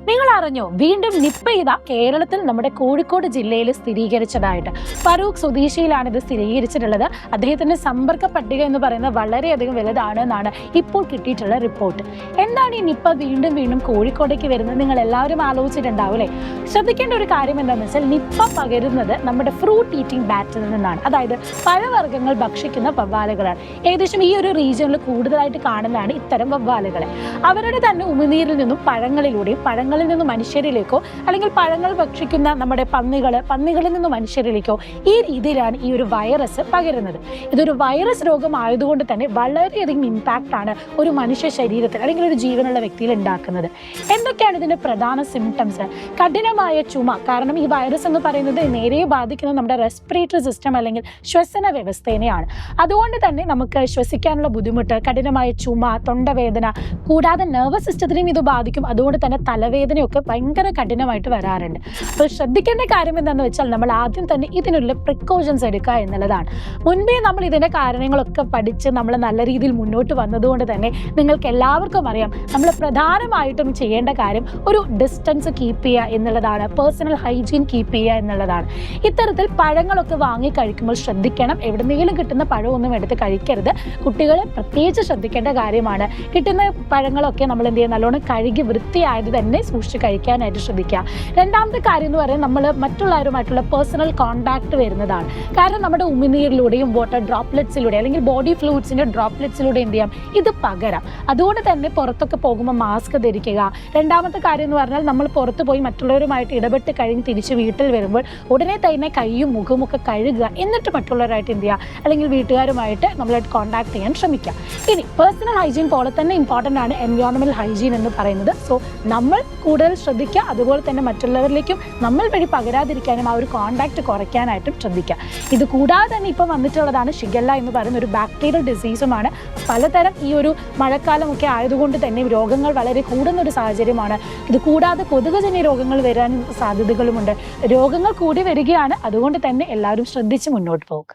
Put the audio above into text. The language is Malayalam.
നിങ്ങൾ അറിഞ്ഞോ, വീണ്ടും നിപ്പ ഇതാ കേരളത്തിൽ നമ്മുടെ കോഴിക്കോട് ജില്ലയിൽ സ്ഥിരീകരിച്ചതായിട്ട്. ഫറൂഖ് സ്വദേശിയിലാണ് ഇത് സ്ഥിരീകരിച്ചിട്ടുള്ളത്. അദ്ദേഹത്തിന്റെ സമ്പർക്ക പട്ടിക എന്ന് പറയുന്നത് വളരെയധികം വലുതാണ് എന്നാണ് ഇപ്പോൾ കിട്ടിയിട്ടുള്ള റിപ്പോർട്ട്. എന്താണ് ഈ നിപ്പ വീണ്ടും വീണ്ടും കോഴിക്കോടേക്ക് വരുന്നത്? നിങ്ങൾ എല്ലാവരും ആലോചിച്ചിട്ടുണ്ടാവില്ലേ? ശ്രദ്ധിക്കേണ്ട ഒരു കാര്യം എന്താണെന്ന് വെച്ചാൽ, നിപ്പ പകരുന്നത് നമ്മുടെ ഫ്രൂട്ട് ഈറ്റിംഗ് ബാറ്റിൽ നിന്നാണ്. അതായത് പഴവർഗ്ഗങ്ങൾ ഭക്ഷിക്കുന്ന വവ്വാലുകളാണ്. ഏകദേശം ഈ ഒരു റീജിയനിൽ കൂടുതലായിട്ട് കാണുന്നതാണ് ഇത്തരം വവ്വാലുകളെ. അവരുടെ തന്നെ ഉമിനീരിൽ നിന്നും പഴങ്ങളിലൂടെയും പഴങ്ങളിൽ നിന്നും മനുഷ്യരിലേക്കോ, അല്ലെങ്കിൽ പഴങ്ങൾ ഭക്ഷിക്കുന്ന നമ്മുടെ പന്നികളിൽ നിന്നും മനുഷ്യരിലേക്കോ, ഈ രീതിയിലാണ് ഈ ഒരു വൈറസ് പകരുന്നത്. ഇതൊരു വൈറസ് രോഗമായതുകൊണ്ട് തന്നെ വളരെയധികം ഇമ്പാക്റ്റ് ആണ് ഒരു മനുഷ്യ ശരീരത്തിൽ അല്ലെങ്കിൽ ഒരു ജീവനുള്ള വ്യക്തിയിൽ ഉണ്ടാക്കുന്നത്. എന്തൊക്കെയാണ് ഇതിന്റെ പ്രധാന സിംറ്റംസ്? കഠിനമായ ചുമ. കാരണം ഈ വൈറസ് എന്ന് പറയുന്നത് നേരെ ബാധിക്കുന്നത് നമ്മുടെ റെസ്പിറേറ്ററി സിസ്റ്റം അല്ലെങ്കിൽ ശ്വസന വ്യവസ്ഥേനെയാണ്. അതുകൊണ്ട് തന്നെ നമുക്ക് ശ്വസിക്കാനുള്ള ബുദ്ധിമുട്ട്, കഠിനമായ ചുമ, തൊണ്ടവേദന, കൂടാതെ നെർവസ് സിസ്റ്റത്തിനെയും ഇത് ബാധിക്കും. അതുകൊണ്ട് തന്നെ തലവേദനയൊക്കെ ഭയങ്കര കഠിനമായിട്ട് വരാറുണ്ട്. അപ്പോൾ ശ്രദ്ധിക്കേണ്ട കാര്യം എന്താണെന്ന് വെച്ചാൽ, നമ്മൾ ആദ്യം തന്നെ ഇതിനുള്ള പ്രിക്കോഷൻസ് എടുക്കുക എന്നുള്ളതാണ്. മുൻപേ നമ്മൾ ഇതിൻ്റെ കാരണങ്ങളൊക്കെ പഠിച്ച് നമ്മൾ നല്ല രീതിയിൽ മുന്നോട്ട് വന്നതുകൊണ്ട് തന്നെ നിങ്ങൾക്ക് എല്ലാവർക്കും അറിയാം, നമ്മൾ പ്രധാനമായിട്ടും ചെയ്യേണ്ട കാര്യം ഒരു ഡിസ്റ്റൻസ് കീപ്പ് ചെയ്യുക എന്നുള്ളതാണ്. പേഴ്സണൽ ഹൈജീൻ കീപ്പ് ചെയ്യുക എന്നുള്ളതാണ്. ഇത്തരത്തിൽ പഴങ്ങളൊക്കെ വാങ്ങി കഴിക്കുമ്പോൾ ശ്രദ്ധിക്കണം, എവിടെന്നെങ്കിലും കിട്ടുന്ന പഴമൊന്നും എടുത്ത് കഴിക്കരുത്. കുട്ടികൾ പ്രത്യേകിച്ച് ശ്രദ്ധിക്കേണ്ട കാര്യമാണ്. കിട്ടുന്ന പഴങ്ങളൊക്കെ നമ്മൾ എന്ത് ചെയ്യുക, നല്ലോണം കഴുകി വൃത്തിയായത് തന്നെ സൂക്ഷിച്ച് കഴിക്കാനായിട്ട് ശ്രദ്ധിക്കുക. രണ്ടാമത്തെ കാര്യം എന്ന് പറയുന്നത്, നമ്മൾ മറ്റുള്ളവരുമായിട്ടുള്ള പേഴ്സണൽ കോണ്ടാക്ട് വരുന്നതാണ്. കാരണം നമ്മുടെ ഉമിനീരിലൂടെയും വാട്ടർ ഡ്രോപ്ലെറ്റ്സിലൂടെ അല്ലെങ്കിൽ ബോഡി ഫ്ലൂയിഡ്സിൻ്റെ ഡ്രോപ്ലെറ്റ്സിലൂടെ എന്ത് ചെയ്യാം, ഇത് പകരാം. അതുകൊണ്ട് തന്നെ പുറത്തൊക്കെ പോകുമ്പോൾ മാസ്ക് ധരിക്കുക. രണ്ടാമത്തെ കാര്യം എന്ന് പറഞ്ഞാൽ, നമ്മൾ പുറത്ത് പോയി മറ്റുള്ളവരുമായിട്ട് ഇടപെട്ട് കഴിഞ്ഞ് തിരിച്ച് വീട്ടിൽ വരുമ്പോൾ ഉടനെ തന്നെ കൈയും മുഖവും ഒക്കെ കഴുകുക. എന്നിട്ട് മറ്റുള്ളവരായിട്ട് എന്ത് ചെയ്യുക, അല്ലെങ്കിൽ വീട്ടുകാരുമായിട്ട് നമ്മളായിട്ട് കോണ്ടാക്ട് ചെയ്യാൻ ശ്രമിക്കുക. ഇനി പേഴ്സണൽ ഹൈജീൻ പോലെ തന്നെ ഇമ്പോർട്ടൻ്റ് ആണ് എൻവയോൺമെൻറ്റൽ ഹൈജീൻ എന്ന് പറയുന്നത്. സോ നമ്മൾ കൂടുതൽ ശ്രദ്ധിക്കുക. അതുപോലെ തന്നെ മറ്റുള്ളവരിലേക്കും നമ്മൾ വഴി പകരാതിരിക്കാനും ആ ഒരു കോണ്ടാക്ട് കുറയ്ക്കാനായിട്ടും ശ്രദ്ധിക്കുക. ഇത് കൂടാതെ തന്നെ ഇപ്പം വന്നിട്ടുള്ളതാണ് ഷിഗല്ല എന്ന് പറയുന്ന ഒരു ബാക്ടീരിയൽ ഡിസീസുമാണ്. പലതരം ഈ ഒരു മഴക്കാലമൊക്കെ ആയതുകൊണ്ട് തന്നെ രോഗങ്ങൾ വളരെ കൂടുന്ന ഒരു സാഹചര്യമാണ്. ഇത് കൂടാതെ കൊതുകുജന്യ രോഗങ്ങൾ വരാൻ സാധ്യതകളുമുണ്ട്. രോഗങ്ങൾ കൂടി വരികയാണ്. അതുകൊണ്ട് തന്നെ എല്ലാവരും ശ്രദ്ധിച്ച് മുന്നോട്ട് പോകുക.